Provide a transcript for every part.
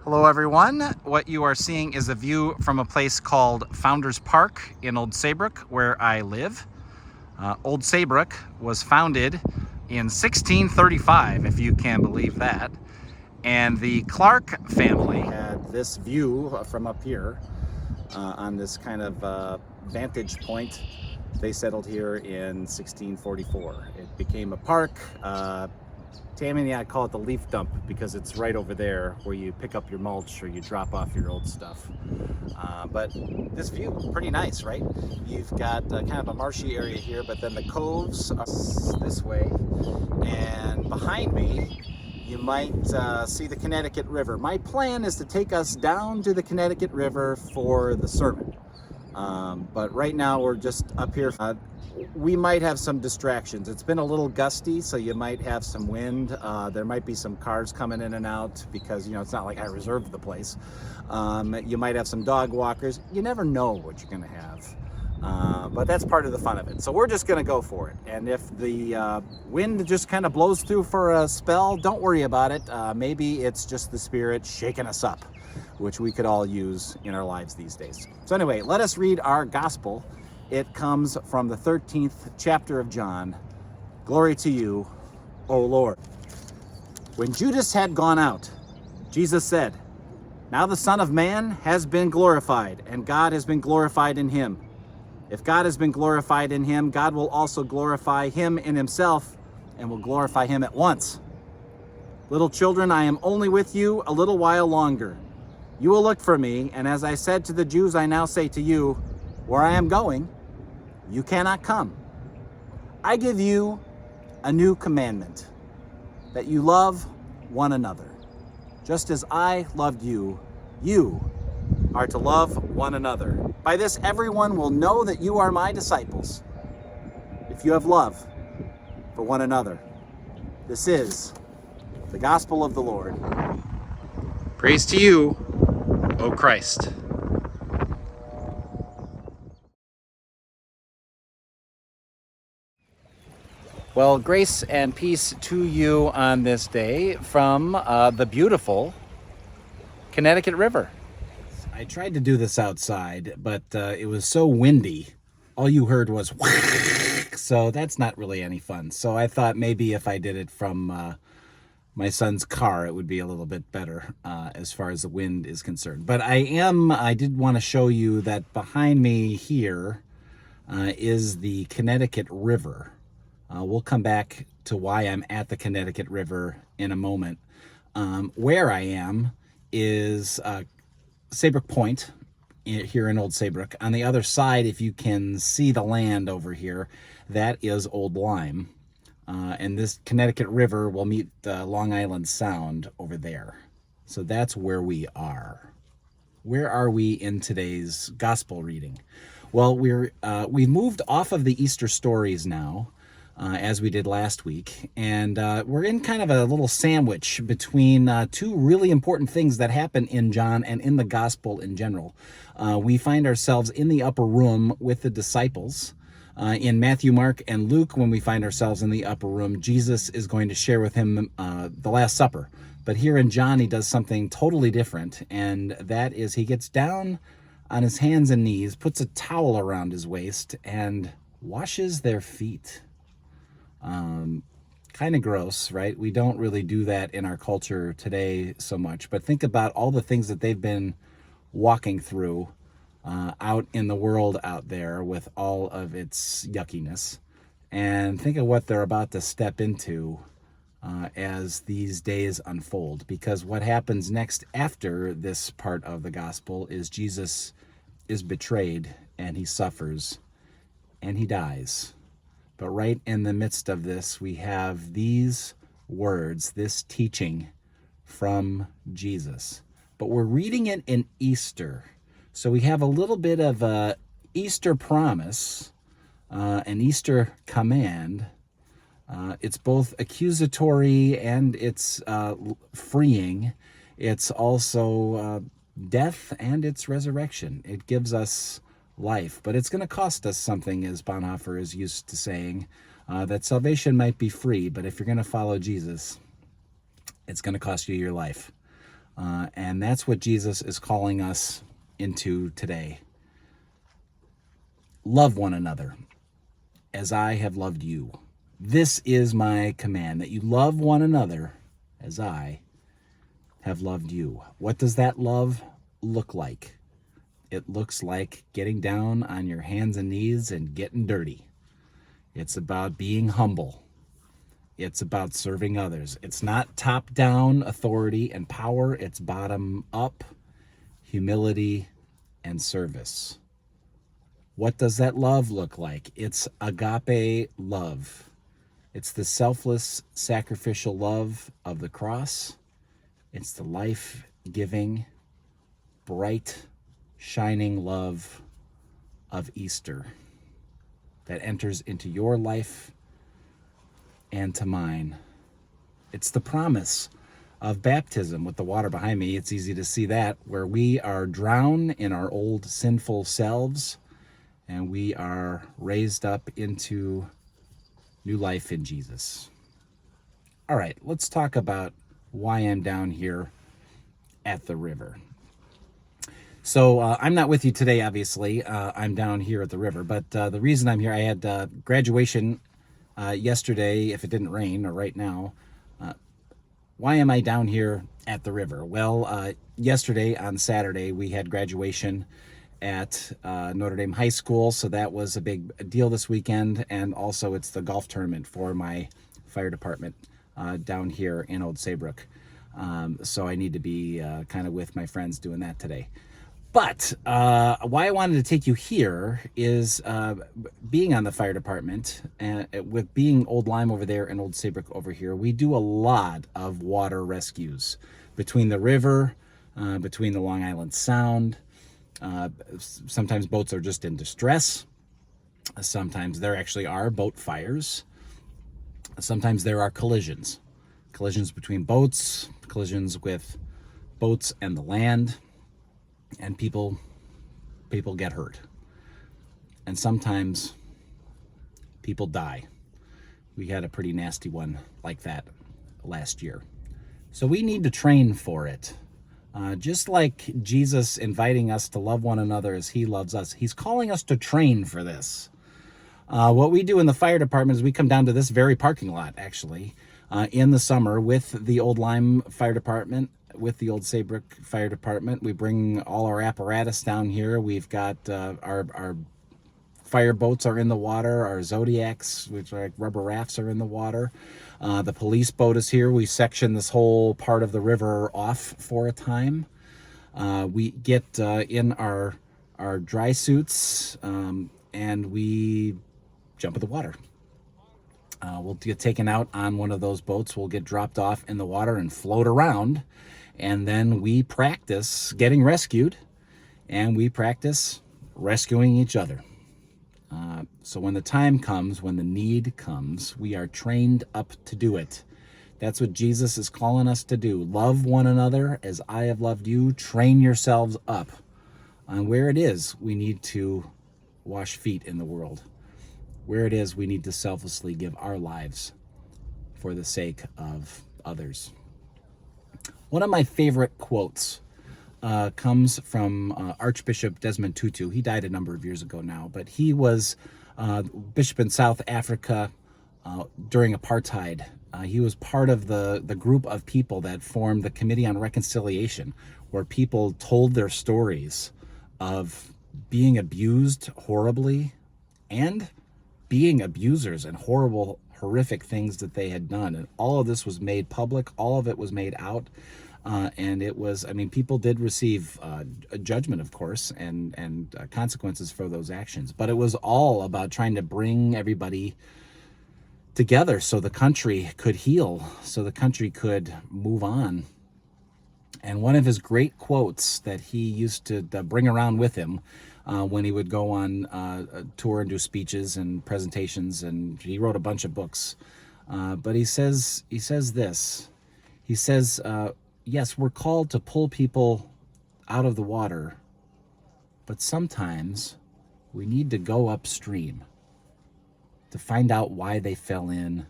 Hello everyone. What you are seeing is a view from a place called Founders Park in Old Saybrook, where I live. Old Saybrook was founded in 1635, if you can believe that. And the Clark family had this view from up here on this kind of vantage point. They settled here in 1644. It became a park. Tammy and I call it the leaf dump because it's right over there where you pick up your mulch or you drop off your old stuff. But this view, pretty nice, right? You've got kind of a marshy area here, but then the coves are this way. And behind me, you might see the Connecticut River. My plan is to take us down to the Connecticut River for the sermon. But right now we're just up here. We might have some distractions. It's been a little gusty, so you might have some wind. There might be some cars coming in and out because, you know, it's not like I reserved the place. You might have some dog walkers. You never know what you're going to have. But that's part of the fun of it. So we're just going to go for it. And if the wind just kind of blows through for a spell, don't worry about it. Maybe it's just the Spirit shaking us up, which we could all use in our lives these days. So anyway, let us read our gospel. It comes from the 13th chapter of John. Glory to you, O Lord. When Judas had gone out, Jesus said, "Now the Son of Man has been glorified, and God has been glorified in him. If God has been glorified in him, God will also glorify him in himself, and will glorify him at once. Little children, I am only with you a little while longer. You will look for me, and as I said to the Jews, I now say to you, where I am going, you cannot come. I give you a new commandment, that you love one another. Just as I loved you, you are to love one another. By this everyone will know that you are my disciples, if you have love for one another." This is the gospel of the Lord. Praise to you, O Christ. Well, grace and peace to you on this day from the beautiful Connecticut River. I tried to do this outside, but it was so windy. All you heard was whack, so that's not really any fun. So I thought maybe if I did it from my son's car, it would be a little bit better as far as the wind is concerned. But I did want to show you that behind me here is the Connecticut River. We'll come back to why I'm at the Connecticut River in a moment. Where I am is Saybrook Point here in Old Saybrook. On the other side, if you can see the land over here, that is Old Lyme. And this Connecticut River will meet the Long Island Sound over there. So that's where we are. Where are we in today's gospel reading? Well, we've moved off of the Easter stories now, as we did last week, and we're in kind of a little sandwich between two really important things that happen in John and in the gospel in general. We find ourselves in the upper room with the disciples. In Matthew, Mark, and Luke, when we find ourselves in the upper room, Jesus is going to share with him the Last Supper. But here in John, he does something totally different, and that is he gets down on his hands and knees, puts a towel around his waist, and washes their feet. Kind of gross, right? We don't really do that in our culture today so much, but think about all the things that they've been walking through out in the world out there with all of its yuckiness, and think of what they're about to step into as these days unfold, because what happens next after this part of the gospel is Jesus is betrayed and he suffers and he dies. But right in the midst of this, we have these words, this teaching from Jesus. But we're reading it in Easter. So we have a little bit of a Easter promise, an Easter command. It's both accusatory and it's freeing. It's also death and it's resurrection. It gives us life, but it's going to cost us something, as Bonhoeffer is used to saying, that salvation might be free, but if you're going to follow Jesus, it's going to cost you your life. And that's what Jesus is calling us into today. Love one another as I have loved you. This is my command, that you love one another as I have loved you. What does that love look like? It looks like getting down on your hands and knees and getting dirty. It's about being humble. It's about serving others. It's not top-down authority and power. It's bottom-up humility and service. What does that love look like? It's agape love. It's the selfless, sacrificial love of the cross. It's the life-giving, bright, shining love of Easter that enters into your life and to mine. It's the promise of baptism. With the water behind me, it's easy to see that, where we are drowned in our old sinful selves and we are raised up into new life in Jesus. All right, let's talk about why I'm down here at the river. So I'm not with you today, obviously. I'm down here at the river, but the reason I'm here, I had graduation yesterday, if it didn't rain, or right now. Why am I down here at the river? Well, yesterday on Saturday, we had graduation at Notre Dame High School, so that was a big deal this weekend, and also it's the golf tournament for my fire department down here in Old Saybrook. So I need to be kind of with my friends doing that today. But why I wanted to take you here is being on the fire department, and with being Old Lyme over there and Old Saybrook over here, we do a lot of water rescues between the river, between the Long Island Sound. Sometimes boats are just in distress. Sometimes there actually are boat fires. Sometimes there are collisions between boats, collisions with boats and the land. And people get hurt. And sometimes people die. We had a pretty nasty one like that last year. So we need to train for it. Just like Jesus inviting us to love one another as he loves us, he's calling us to train for this. What we do in the fire department is we come down to this very parking lot, actually, in the summer with the Old Lyme Fire Department, with the Old Saybrook Fire Department. We bring all our apparatus down here. We've got our fire boats are in the water. Our Zodiacs, which are like rubber rafts, are in the water. The police boat is here. We section this whole part of the river off for a time. We get in our dry suits and we jump in the water. We'll get taken out on one of those boats. We'll get dropped off in the water and float around. And then we practice getting rescued, and we practice rescuing each other. So when the time comes, when the need comes, we are trained up to do it. That's what Jesus is calling us to do. Love one another as I have loved you. Train yourselves up on where it is we need to wash feet in the world, where it is we need to selflessly give our lives for the sake of others. One of my favorite quotes comes from Archbishop Desmond Tutu. He died a number of years ago now, but he was bishop in South Africa during apartheid. He was part of the group of people that formed the Committee on Reconciliation, where people told their stories of being abused horribly and being abusers and horrific things that they had done. And all of this was made public. All of it was made out. And it was, people did receive a judgment, of course, and consequences for those actions. But it was all about trying to bring everybody together so the country could heal, so the country could move on. And one of his great quotes that he used to bring around with him when he would go on a tour and do speeches and presentations, and he wrote a bunch of books. But he says this. He says, yes, we're called to pull people out of the water, but sometimes we need to go upstream to find out why they fell in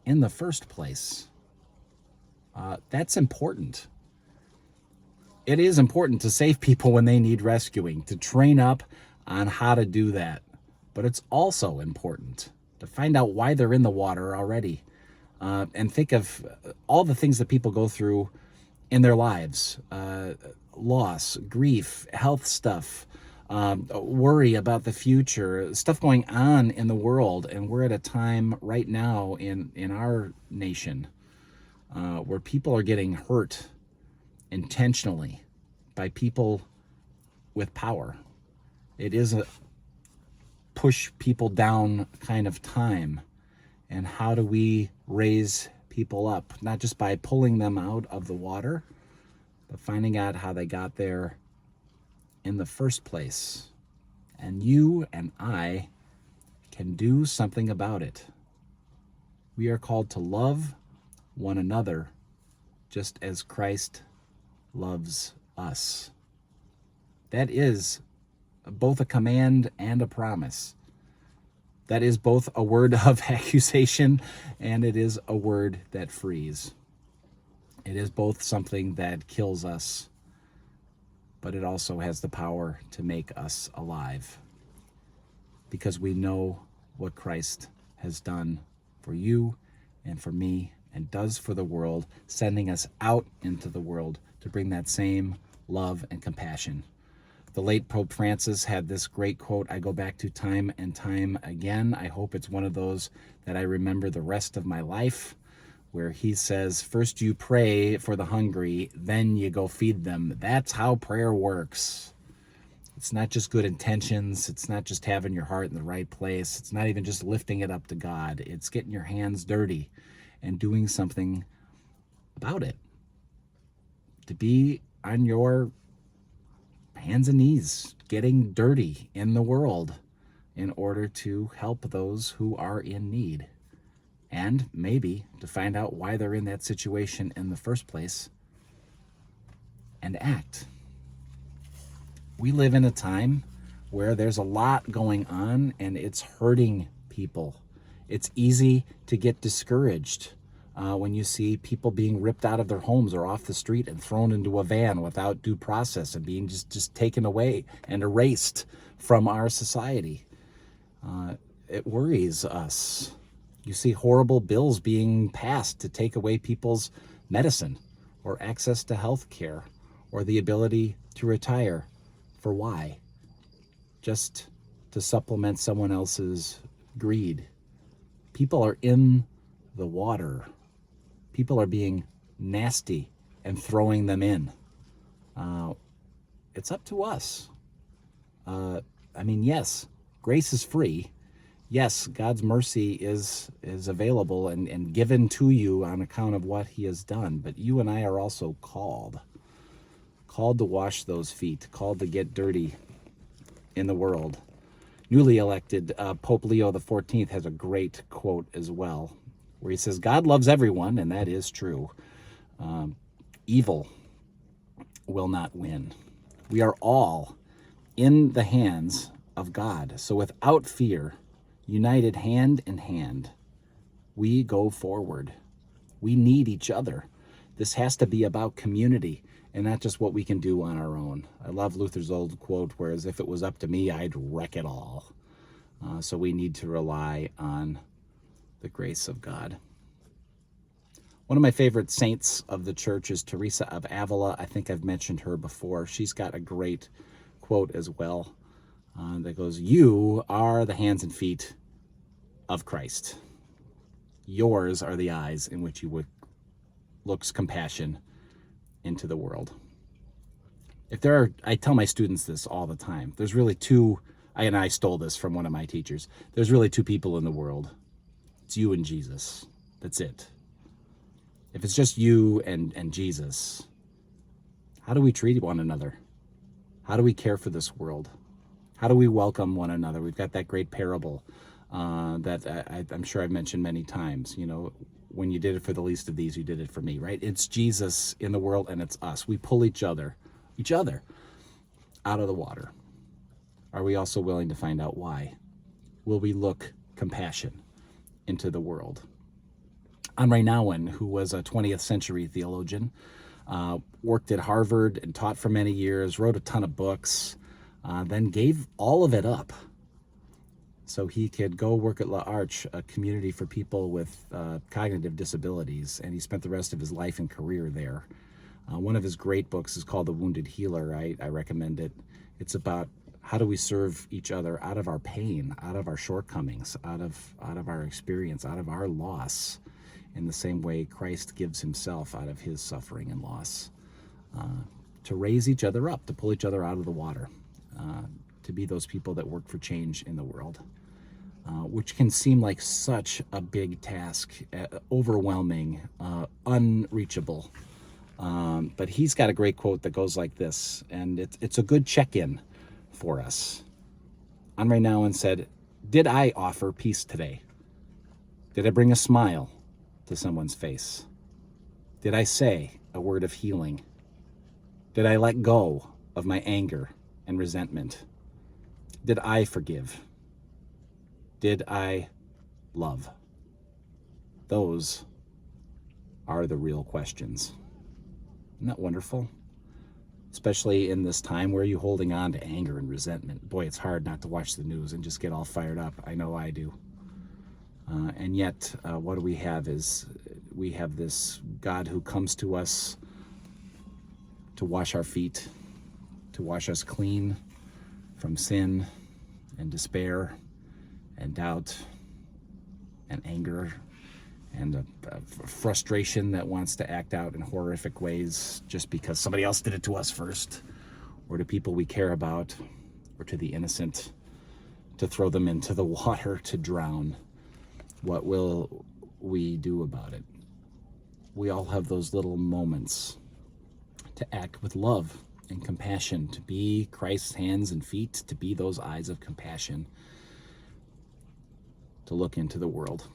the first place. That's important. it is important to save people when they need rescuing, to train up on how to do that. But it's also important to find out why they're in the water already, and think of all the things that people go through in their lives, loss, grief, health stuff, worry about the future, stuff going on in the world. And we're at a time right now in our nation where people are getting hurt intentionally by people with power. It is a push people down kind of time. And how do we raise people up? Not just by pulling them out of the water, but finding out how they got there in the first place. And you and I can do something about it. We are called to love one another just as Christ loves us. That is both a command and a promise. That is both a word of accusation and it is a word that frees. It is both something that kills us, but it also has the power to make us alive, because we know what Christ has done for you and for me and does for the world, sending us out into the world to bring that same love and compassion. The late Pope Francis had this great quote I go back to time and time again. I hope it's one of those that I remember the rest of my life, where he says, first you pray for the hungry, then you go feed them. That's how prayer works. It's not just good intentions. It's not just having your heart in the right place. It's not even just lifting it up to God. It's getting your hands dirty and doing something about it. To be on your hands and knees, getting dirty in the world in order to help those who are in need. And maybe to find out why they're in that situation in the first place and act. We live in a time where there's a lot going on and it's hurting people. It's easy to get discouraged when you see people being ripped out of their homes or off the street and thrown into a van without due process and being just taken away and erased from our society. It worries us. You see horrible bills being passed to take away people's medicine or access to health care or the ability to retire. For why? Just to supplement someone else's greed. People are in the water. People are being nasty and throwing them in. It's up to us. Yes, grace is free. Yes, God's mercy is available and given to you on account of what he has done. But you and I are also called to wash those feet, called to get dirty in the world. Newly elected Pope Leo XIV has a great quote as well, where he says, God loves everyone, and that is true. Evil will not win. We are all in the hands of God. So without fear, united hand in hand, we go forward. We need each other. This has to be about community and not just what we can do on our own. I love Luther's old quote, whereas if it was up to me, I'd wreck it all. So we need to rely on the grace of God. One of my favorite saints of the church is Teresa of Avila. I think I've mentioned her before. She's got a great quote as well that goes, you are the hands and feet of Christ. Yours are the eyes in which he looks compassion into the world. I tell my students this all the time. There's really two, and I stole this from one of my teachers. There's really two people in the world. It's you and Jesus. That's it. If it's just you and Jesus, how do we treat one another? How do we care for this world? How do we welcome one another? We've got that great parable that I'm sure I've mentioned many times. You know, when you did it for the least of these, you did it for me, right? It's Jesus in the world and it's us. We pull each other out of the water. Are we also willing to find out why? Will we look compassion into the world? Henri Nouwen, who was a 20th century theologian, worked at Harvard and taught for many years, wrote a ton of books, then gave all of it up so he could go work at La Arche, a community for people with cognitive disabilities, and he spent the rest of his life and career there. One of his great books is called The Wounded Healer. I recommend it. It's about how do we serve each other out of our pain, out of our shortcomings, out of our experience, out of our loss, in the same way Christ gives himself out of his suffering and loss, to raise each other up, to pull each other out of the water, to be those people that work for change in the world, which can seem like such a big task, overwhelming, unreachable. But he's got a great quote that goes like this, and it's a good check-in for us. Andre Nouwen said, "Did I offer peace today? Did I bring a smile to someone's face? Did I say a word of healing? Did I let go of my anger and resentment? Did I forgive? Did I love?" Those are the real questions. Isn't that wonderful? Especially in this time, where are you holding on to anger and resentment? Boy, it's hard not to watch the news and just get all fired up. I know I do. And yet, what do we have is we have this God who comes to us to wash our feet, to wash us clean from sin and despair and doubt and anger and a frustration that wants to act out in horrific ways just because somebody else did it to us first, or to people we care about, or to the innocent, to throw them into the water to drown. What will we do about it? We all have those little moments to act with love and compassion, to be Christ's hands and feet, to be those eyes of compassion, to look into the world.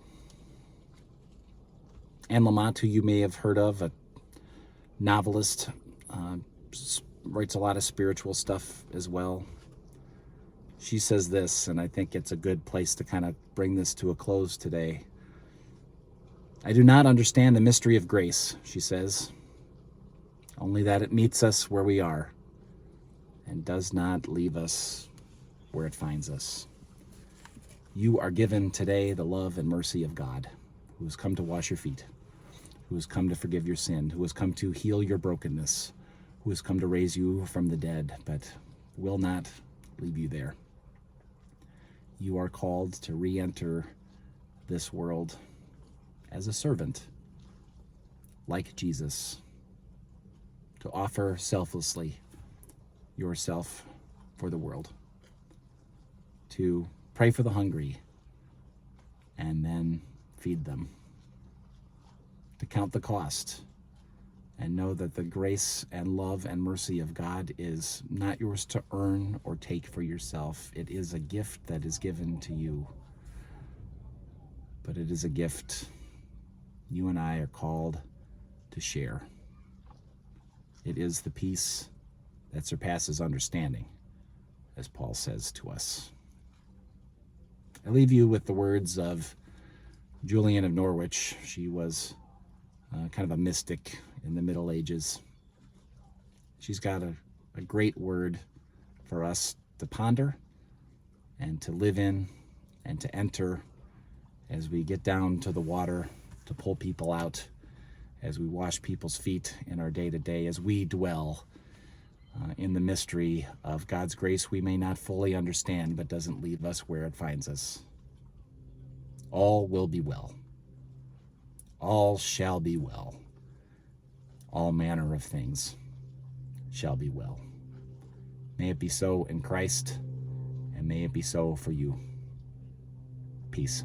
Anne Lamott, who you may have heard of, a novelist, writes a lot of spiritual stuff as well. She says this, and I think it's a good place to kind of bring this to a close today. "I do not understand the mystery of grace," she says, "only that it meets us where we are and does not leave us where it finds us." You are given today the love and mercy of God, who has come to wash your feet, who has come to forgive your sin, who has come to heal your brokenness, who has come to raise you from the dead, but will not leave you there. You are called to re-enter this world as a servant, like Jesus, to offer selflessly yourself for the world, to pray for the hungry and then feed them, to count the cost and know that the grace and love and mercy of God is not yours to earn or take for yourself. It is a gift that is given to you, but it is a gift you and I are called to share. It is the peace that surpasses understanding, as Paul says to us. I leave you with the words of Julian of Norwich. She was kind of a mystic in the Middle Ages. She's got a great word for us to ponder and to live in and to enter as we get down to the water to pull people out, as we wash people's feet in our day-to-day, as we dwell in the mystery of God's grace we may not fully understand, but doesn't leave us where it finds us. All will be well. All shall be well. All manner of things shall be well. May it be so in Christ, and may it be so for you. Peace.